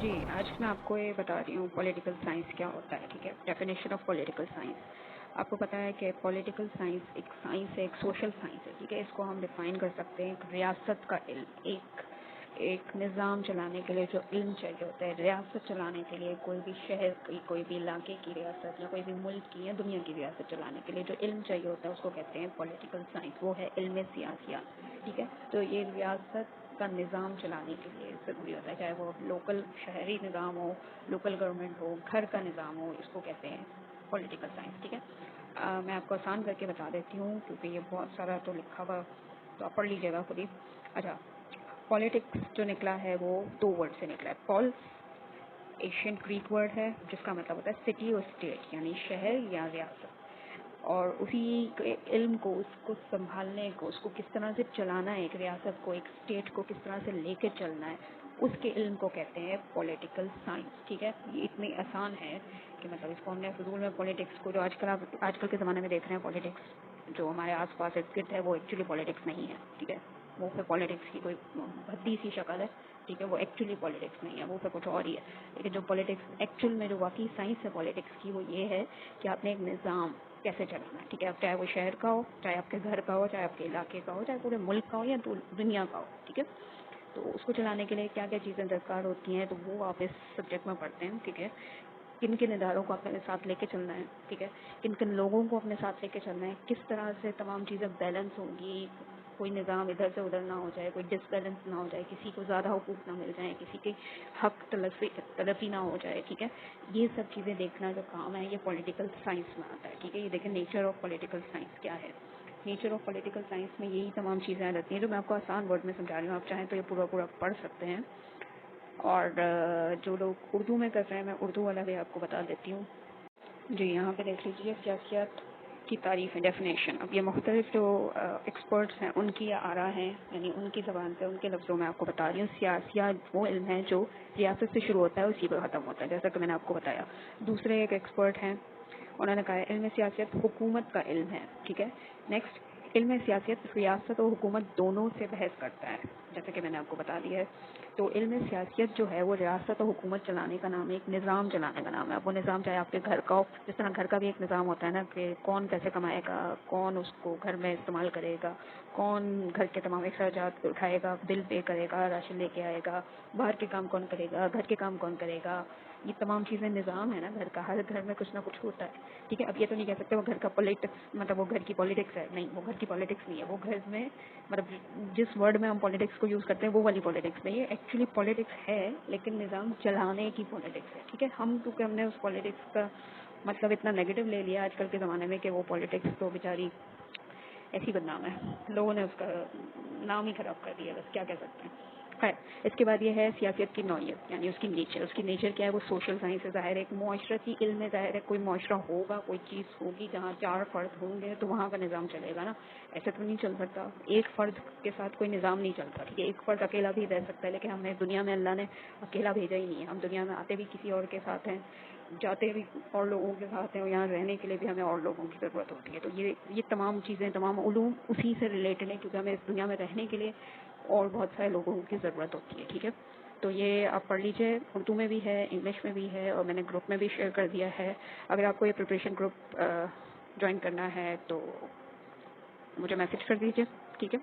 جی آج میں آپ کو یہ بتا رہی ہوں پولیٹیکل سائنس کیا ہوتا ہے. ٹھیک ہے, ڈیفینیشن آف پولیٹیکل سائنس. آپ کو پتہ ہے کہ پولیٹیکل سائنس ایک سائنس ہے, ایک سوشل سائنس ہے. ٹھیک ہے, اس کو ہم ڈیفائن کر سکتے ہیں ایک ریاست کا علم, ایک نظام چلانے کے لیے جو علم چاہیے ہوتا ہے. ریاست چلانے کے لیے کوئی بھی شہر کی, کوئی بھی علاقے کی ریاست یا کوئی بھی ملک کی یا دنیا کی ریاست چلانے کے لیے جو علم چاہیے ہوتا ہے اس کو کہتے ہیں پولیٹیکل سائنس. وہ ہے علم سیاسیات. ٹھیک ہے, تو یہ ریاست کا نظام چلانے کے لیے ضروری ہوتا ہے, چاہے وہ لوکل شہری نظام ہو, لوکل گورنمنٹ ہو, گھر کا نظام ہو, اس کو کہتے ہیں پولیٹیکل سائنس. ٹھیک ہے, میں آپ کو آسان کر کے بتا دیتی ہوں کیونکہ یہ بہت سارا تو لکھا ہوا, تو آپ پڑھ لیجیے گا خود ہی. اچھا, پولیٹکس جو نکلا ہے وہ 2 ورڈ سے نکلا ہے. پول ایشین گریک ورڈ ہے جس کا مطلب ہوتا ہے سٹی اور اسٹیٹ, یعنی شہر یا ریاست. اور اسی علم کو, اس کو سنبھالنے کو, اس کو کس طرح سے چلانا ہے, ایک ریاست کو, ایک اسٹیٹ کو کس طرح سے لے کے چلنا ہے, اس کے علم کو کہتے ہیں پولیٹیکل سائنس. ٹھیک ہے, یہ اتنی آسان ہے کہ مطلب اس کو ہم نے فضول میں پولیٹکس کو, جو آج کل کے زمانے میں دیکھ رہے ہیں پولیٹکس جو ہمارے آس پاس ارد ہے, وہ ایکچولی پولیٹکس نہیں ہے. ٹھیک ہے, وہ پھر پولیٹکس کی کوئی بھدی سی شکل ہے. ٹھیک ہے, وہ ایکچولی پولیٹکس نہیں ہے, وہ پھر کچھ اور ہی ہے. لیکن جو پولیٹکس ایکچوئل میں جو واقعی سائنس ہے پولیٹکس کی, وہ یہ ہے کہ آپ نے ایک نظام کیسے چلانا ہے. ٹھیک ہے, اب چاہے وہ شہر کا ہو, چاہے آپ کے گھر کا ہو, چاہے آپ کے علاقے کا ہو, چاہے پورے ملک کا ہو یا دنیا کا ہو. ٹھیک ہے, تو اس کو چلانے کے لیے کیا کیا چیزیں درکار ہوتی ہیں, تو وہ آپ اس سبجیکٹ میں پڑھتے ہیں. ٹھیک ہے, کن کن اداروں کو اپنے ساتھ لے کے چلنا ہے. ٹھیک ہے, کن کن لوگوں کو اپنے ساتھ لے کے چلنا ہے, کس طرح سے تمام چیزیں بیلنس ہوں گی, کوئی نظام ادھر سے ادھر نہ ہو جائے, کوئی ڈس بیلنس نہ ہو جائے, کسی کو زیادہ حقوق نہ مل جائیں, کسی کے حق تلفی نہ ہو جائے. ٹھیک ہے, یہ سب چیزیں دیکھنا جو کام ہے یہ پولیٹیکل سائنس میں آتا ہے. ٹھیک ہے, یہ دیکھیں نیچر آف پولیٹیکل سائنس کیا ہے. نیچر آف پولیٹیکل سائنس میں یہی تمام چیزیں آ جاتی ہیں جو میں آپ کو آسان ورڈ میں سمجھا رہی ہوں. آپ چاہیں تو یہ پورا پڑھ سکتے ہیں, اور جو لوگ اردو میں کر رہے ہیں میں اردو والا بھی آپ کو بتا دیتی ہوں. جی یہاں پہ دیکھ لیجیے, سیاسیات کی تعریف ہے, ڈیفینیشن. اب یہ مختلف جو ایکسپرٹس ہیں ان کی آراء ہیں, یعنی ان کی زبان سے, ان کے لفظوں میں آپ کو بتا رہی ہوں. سیاسیات وہ علم ہے جو ریاست سے شروع ہوتا ہے اسی پہ ختم ہوتا ہے, جیسا کہ میں نے آپ کو بتایا. دوسرے ایک ایکسپرٹ ہیں, انہوں نے کہا ہے علم سیاست حکومت کا علم ہے. ٹھیک ہے, نیکسٹ, علم سیاست ریاست اور حکومت دونوں سے بحث کرتا ہے, جیسے کہ میں نے آپ کو بتا دیا ہے. تو علم سیاست جو ہے وہ ریاست اور حکومت چلانے کا نام ہے, ایک نظام چلانے کا نام ہے. اب وہ نظام چاہے آپ کے گھر کا ہو, جس طرح گھر کا بھی ایک نظام ہوتا ہے نا, کہ کون پیسے کمائے گا, کون اس کو گھر میں استعمال کرے گا, کون گھر کے تمام اخراجات اٹھائے گا, بل پے کرے گا, راشن لے کے آئے گا, باہر کے کام کون کرے گا, گھر کے کام کون کرے گا, یہ تمام چیزیں نظام ہے نا گھر کا. ہر گھر میں کچھ نہ کچھ ہوتا ہے. ٹھیک ہے, اب یہ تو نہیں کہہ سکتے وہ گھر کا پولیٹکس, مطلب وہ گھر کی پولیٹکس ہے, نہیں, وہ گھر کی پولیٹکس نہیں ہے. وہ گھر میں مطلب جس ورڈ میں ہم پولیٹکس کو یوز کرتے ہیں وہ والی پولیٹکس نہیں ہے. ایکچولی پولیٹکس ہے لیکن نظام چلانے کی پولیٹکس ہے. ٹھیک ہے, کیونکہ ہم نے اس پولیٹکس کا مطلب اتنا نیگیٹو لے لیا آج کل کے زمانے میں کہ وہ پولیٹکس تو بیچاری ایسی بدنام ہے, لوگوں نے اس کا نام ہی خراب کر دیا, بس کیا کہہ سکتے ہیں. ہے, اس کے بعد یہ ہے سیاست کی نوعیت, یعنی اس کی نیچر کیا ہے, وہ سوشل سائنس ہے. ظاہر ہے ایک معاشرتی علم ہے, ظاہر ہے کوئی معاشرہ ہوگا, کوئی چیز ہوگی جہاں 4 فرد ہوں گے تو وہاں کا نظام چلے گا نا. ایسے تو نہیں چل سکتا, ایک فرد کے ساتھ کوئی نظام نہیں چلتا. ٹھیک ہے, ایک فرد اکیلا بھی رہ سکتا ہے, لیکن ہمیں دنیا میں اللہ نے اکیلا بھیجا ہی نہیں ہے. ہم دنیا میں آتے بھی کسی اور کے ساتھ ہیں, جاتے بھی اور لوگوں کے ساتھ ہیں, اور یہاں رہنے کے لیے بھی ہمیں اور لوگوں کی ضرورت ہوتی ہے. تو یہ تمام چیزیں, تمام علوم اسی سے ریلیٹڈ ہیں, کیونکہ ہمیں اس دنیا میں رہنے کے لیے اور بہت سارے لوگوں کی ضرورت ہوتی ہے. ٹھیک ہے, تو یہ آپ پڑھ لیجیے, اردو میں بھی ہے, انگلش میں بھی ہے, اور میں نے گروپ میں بھی شیئر کر دیا ہے. اگر آپ کو یہ پریپریشن گروپ جوائن کرنا ہے تو مجھے میسج کر دیجیے. ٹھیک ہے.